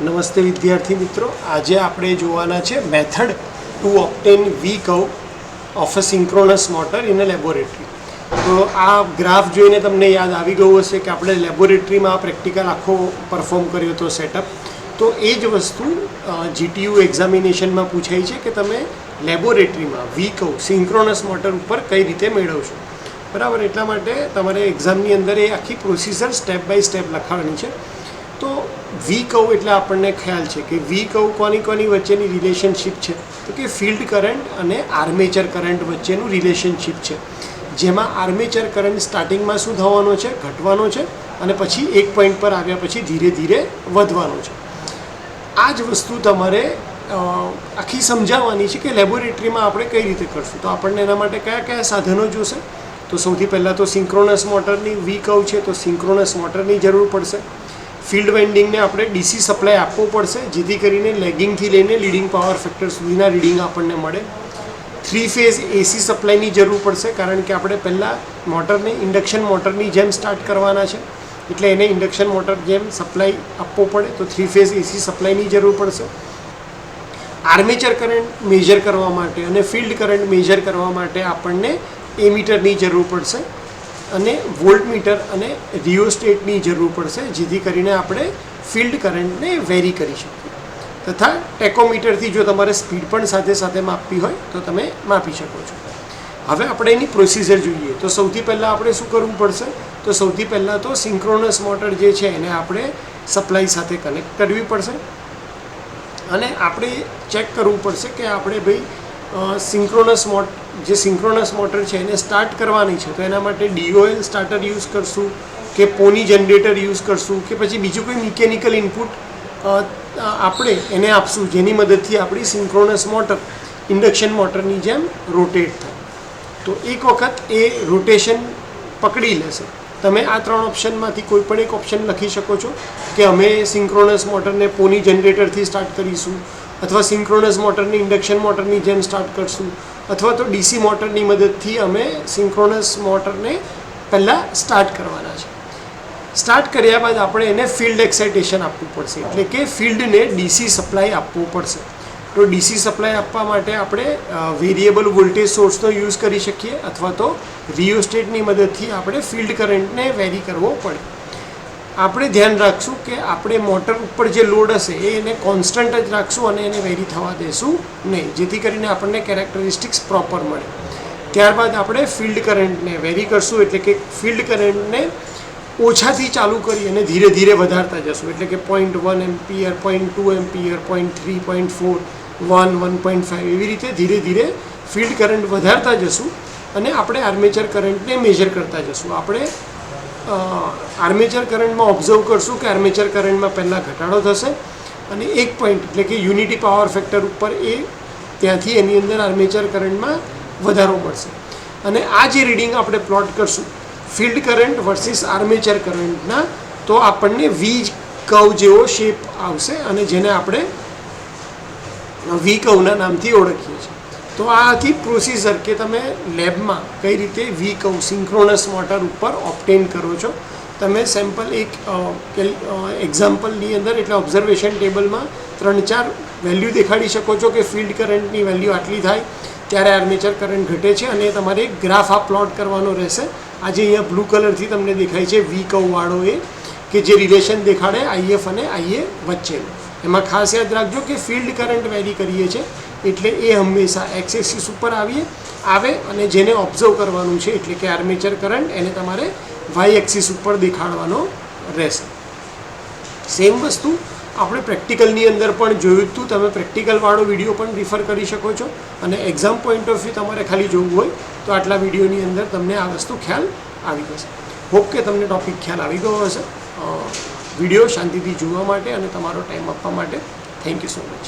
નમસ્તે વિદ્યાર્થી મિત્રો, આજે આપણે જોવાના છે method to obtain V curve of a synchronous motor in a laboratory. તો આ ગ્રાફ જોઈને તમને યાદ આવી ગયું હશે કે આપણે લેબોરેટરીમાં આ પ્રેક્ટિકલ આખો પરફોર્મ કર્યો હતો સેટઅપ. તો એ જ વસ્તુ જીટીયુ એક્ઝામિનેશનમાં પૂછાય છે કે તમે લેબોરેટરીમાં વી કર્વ સિંક્રોનસ મોટર ઉપર કઈ રીતે મેળવશો. બરાબર, એટલા માટે તમારે એક્ઝામની અંદર એ આખી પ્રોસિજર સ્ટેપ બાય સ્ટેપ લખાવવાની છે. તો વી કર્વ એટલે આપણને ખ્યાલ છે કે વી કર્વ કોની વચ્ચેની રિલેશનશિપ છે, તો કે ફિલ્ડ કરંટ અને આર્મેચર કરંટ વચ્ચેનું રિલેશનશિપ છે, જેમાં આર્મેચર કરંટ સ્ટાર્ટિંગમાં શું થવાનો છે, ઘટવાનો છે, અને પછી એક પોઈન્ટ પર આવ્યા પછી ધીરે ધીરે વધવાનો છે. આ જ વસ્તુ તમારે આખી સમજાવવાની છે કે લેબોરેટરીમાં આપણે કઈ રીતે કરશું. તો આપણને એના માટે કયા કયા સાધનો જોશે. તો સૌથી પહેલાં તો સિંક્રોનસ મોટરની વી કર્વ છે, તો સિંક્રોનસ મોટરની જરૂર પડશે. ફિલ્ડ વાઇન્ડિંગને આપણે ડીસી સપ્લાય આપવો પડશે, જેથી કરીને લેગિંગથી લઈને લીડિંગ પાવર ફેક્ટર સુધીના રીડિંગ આપણને મળે. 3 ફેઝ એસી સપ્લાયની જરૂર પડશે, કારણ કે આપણે પહેલાં મોટરને ઇન્ડક્શન મોટરની જેમ સ્ટાર્ટ કરવાના છે, એટલે એને ઇન્ડક્શન મોટર જેમ સપ્લાય આપવો પડે. તો 3 ફેઝ એસી સપ્લાયની જરૂર પડશે. આર્મેચર કરંટ મેજર કરવા માટે અને ફિલ્ડ કરંટ મેજર કરવા માટે આપણને એમીટરની જરૂર પડશે, અને વોલ્ટમીટર અને રિયોસ્ટેટની જરૂર પડશે, જેથી કરીને આપણે ફિલ્ડ કરંટને વેરી કરી શકીએ. તથા ટેકોમીટરથી જો તમારે સ્પીડ પણ સાથે સાથે માપવી હોય તો તમે માપી શકો છો. હવે આપણે એની પ્રોસિજર જોઈએ. તો સૌથી પહેલાં આપણે શું કરવું પડશે, તો સૌથી પહેલાં તો સિંક્રોનસ મોટર જે છે એને આપણે સપ્લાય સાથે કનેક્ટ કરવી પડશે, અને આપણે ચેક કરવું પડશે કે આપણે ભાઈ જે સિંક્રોનસ મોટર છે એને સ્ટાર્ટ કરવાની છે, તો એના માટે DOL સ્ટાર્ટર યુઝ કરશું કે પોની જનરેટર યુઝ કરશું, કે પછી બીજું કોઈ મિકેનિકલ ઇનપુટ આપણે એને આપશું, જેની મદદથી આપણી સિંક્રોનસ મોટર ઇન્ડક્શન મોટરની જેમ રોટેટ થાય. તો એક વખત એ રોટેશન પકડી લેશે. તમે આ 3 ઓપ્શનમાંથી કોઈ પણ એક ઓપ્શન લખી શકો છો કે અમે સિંક્રોનસ મોટરને પોની જનરેટરથી સ્ટાર્ટ કરીશું, અથવા સિંક્રોનસ મોટરની ઇન્ડક્શન મોટરની જેમ સ્ટાર્ટ કરશું, અથવા તો ડીસી મોટરની મદદથી અમે સિંક્રોનસ મોટરને પહેલાં સ્ટાર્ટ કરવાના છે. સ્ટાર્ટ કર્યા બાદ આપણે એને ફિલ્ડ એક્સાઇટેશન આપવું પડશે, એટલે કે ફિલ્ડને ડીસી સપ્લાય આપવો પડશે. તો ડીસી સપ્લાય આપવા માટે આપણે વેરિયેબલ વોલ્ટેજ સોર્સનો યુઝ કરી શકીએ, અથવા તો રિયોસ્ટેટની મદદથી આપણે ફિલ્ડ કરંટને વેરી કરવો પડે. આપણે ધ્યાન રાખશું કે આપણે મોટર ઉપર જે લોડ હશે એને કોન્સ્ટન્ટ જ રાખશું અને એને વેરી થવા દેશું નહીં, જેથી કરીને આપણને કેરેક્ટરિસ્ટિક્સ પ્રોપર મળે. ત્યારબાદ આપણે ફિલ્ડ કરંટને વેરી કરશું, એટલે કે ફિલ્ડ કરંટને ઓછાથી ચાલુ કરી અને ધીરે ધીરે વધારતા જશું, એટલે કે 0.1 એમ્પિયર, 0.2 એમ્પિયર, 0.3, 0.4, 1, 1.5 એવી રીતે ધીરે ધીરે ફિલ્ડ કરંટ વધારતા જશું, અને આપણે આર્મેચર કરંટને મેજર કરતા જશું. આપણે આર્મેચર કરંટમાં ઓબ્ઝર્વ કરશું કે આર્મેચર કરંટમાં પહેલાં ઘટાડો થશે, અને એક પોઈન્ટ એટલે કે યુનિટી પાવર ફેક્ટર ઉપર ત્યાંથી એની અંદર આર્મેચર કરંટમાં વધારો મળશે. અને આ જે રીડિંગ આપણે પ્લોટ કરશું ફિલ્ડ કરંટ વર્સિસ આર્મેચર કરંટના, તો આપણને વી કર્વ જેવો શેપ આવશે, અને જેને આપણે વી કર્વના નામથી ઓળખીએ છીએ. તો આ આખી પ્રોસિજર કે તમે લેબમાં કઈ રીતે વી કર્વ સિંક્રોનસ મોટર ઉપર ઓબ્ટેન કરો છો. તમે સેમ્પલ એક એક્ઝામ્પલની અંદર એટલે ઓબ્ઝર્વેશન ટેબલમાં 3-4 વેલ્યુ દેખાડી શકો છો કે ફિલ્ડ કરંટની વેલ્યુ આટલી થાય ત્યારે આર્મેચર કરંટ ઘટે છે, અને તમારે એક ગ્રાફ આ પ્લોટ કરવાનો રહેશે. આજે અહીંયા બ્લુ કલરથી તમને દેખાય છે વી કર્વવાળો કે જે રિલેશન દેખાડે IF અને IA વચ્ચેનું. એમાં ખાસ યાદ રાખજો કે ફિલ્ડ કરંટ વેરી કરીએ છીએ, એટલે એ હંમેશા એક્સ એક્સિસ ઉપર આવે, અને જેને ઓબ્ઝર્વ કરવાનું છે એટલે કે આર્મેચર કરંટ એને તમારે વાય એક્સિસ ઉપર દેખાડવાનો રહેશે. સેમ વસ્તુ આપણે પ્રેક્ટિકલની અંદર પણ જોયું હતું. તમે પ્રેક્ટિકલવાળો વિડીયો પણ રિફર કરી શકો છો, અને એક્ઝામ પોઈન્ટ ઓફ વ્યૂ તમારે ખાલી જોવું હોય તો આટલા વિડીયોની અંદર તમને આ વસ્તુ ખ્યાલ આવી જશે. હોપ કે તમને ટૉપિક ખ્યાલ આવી ગયો હશે. વિડીયો શાંતિથી જોવા માટે અને તમારો ટાઈમ આપવા માટે થેન્ક યુ સો મચ.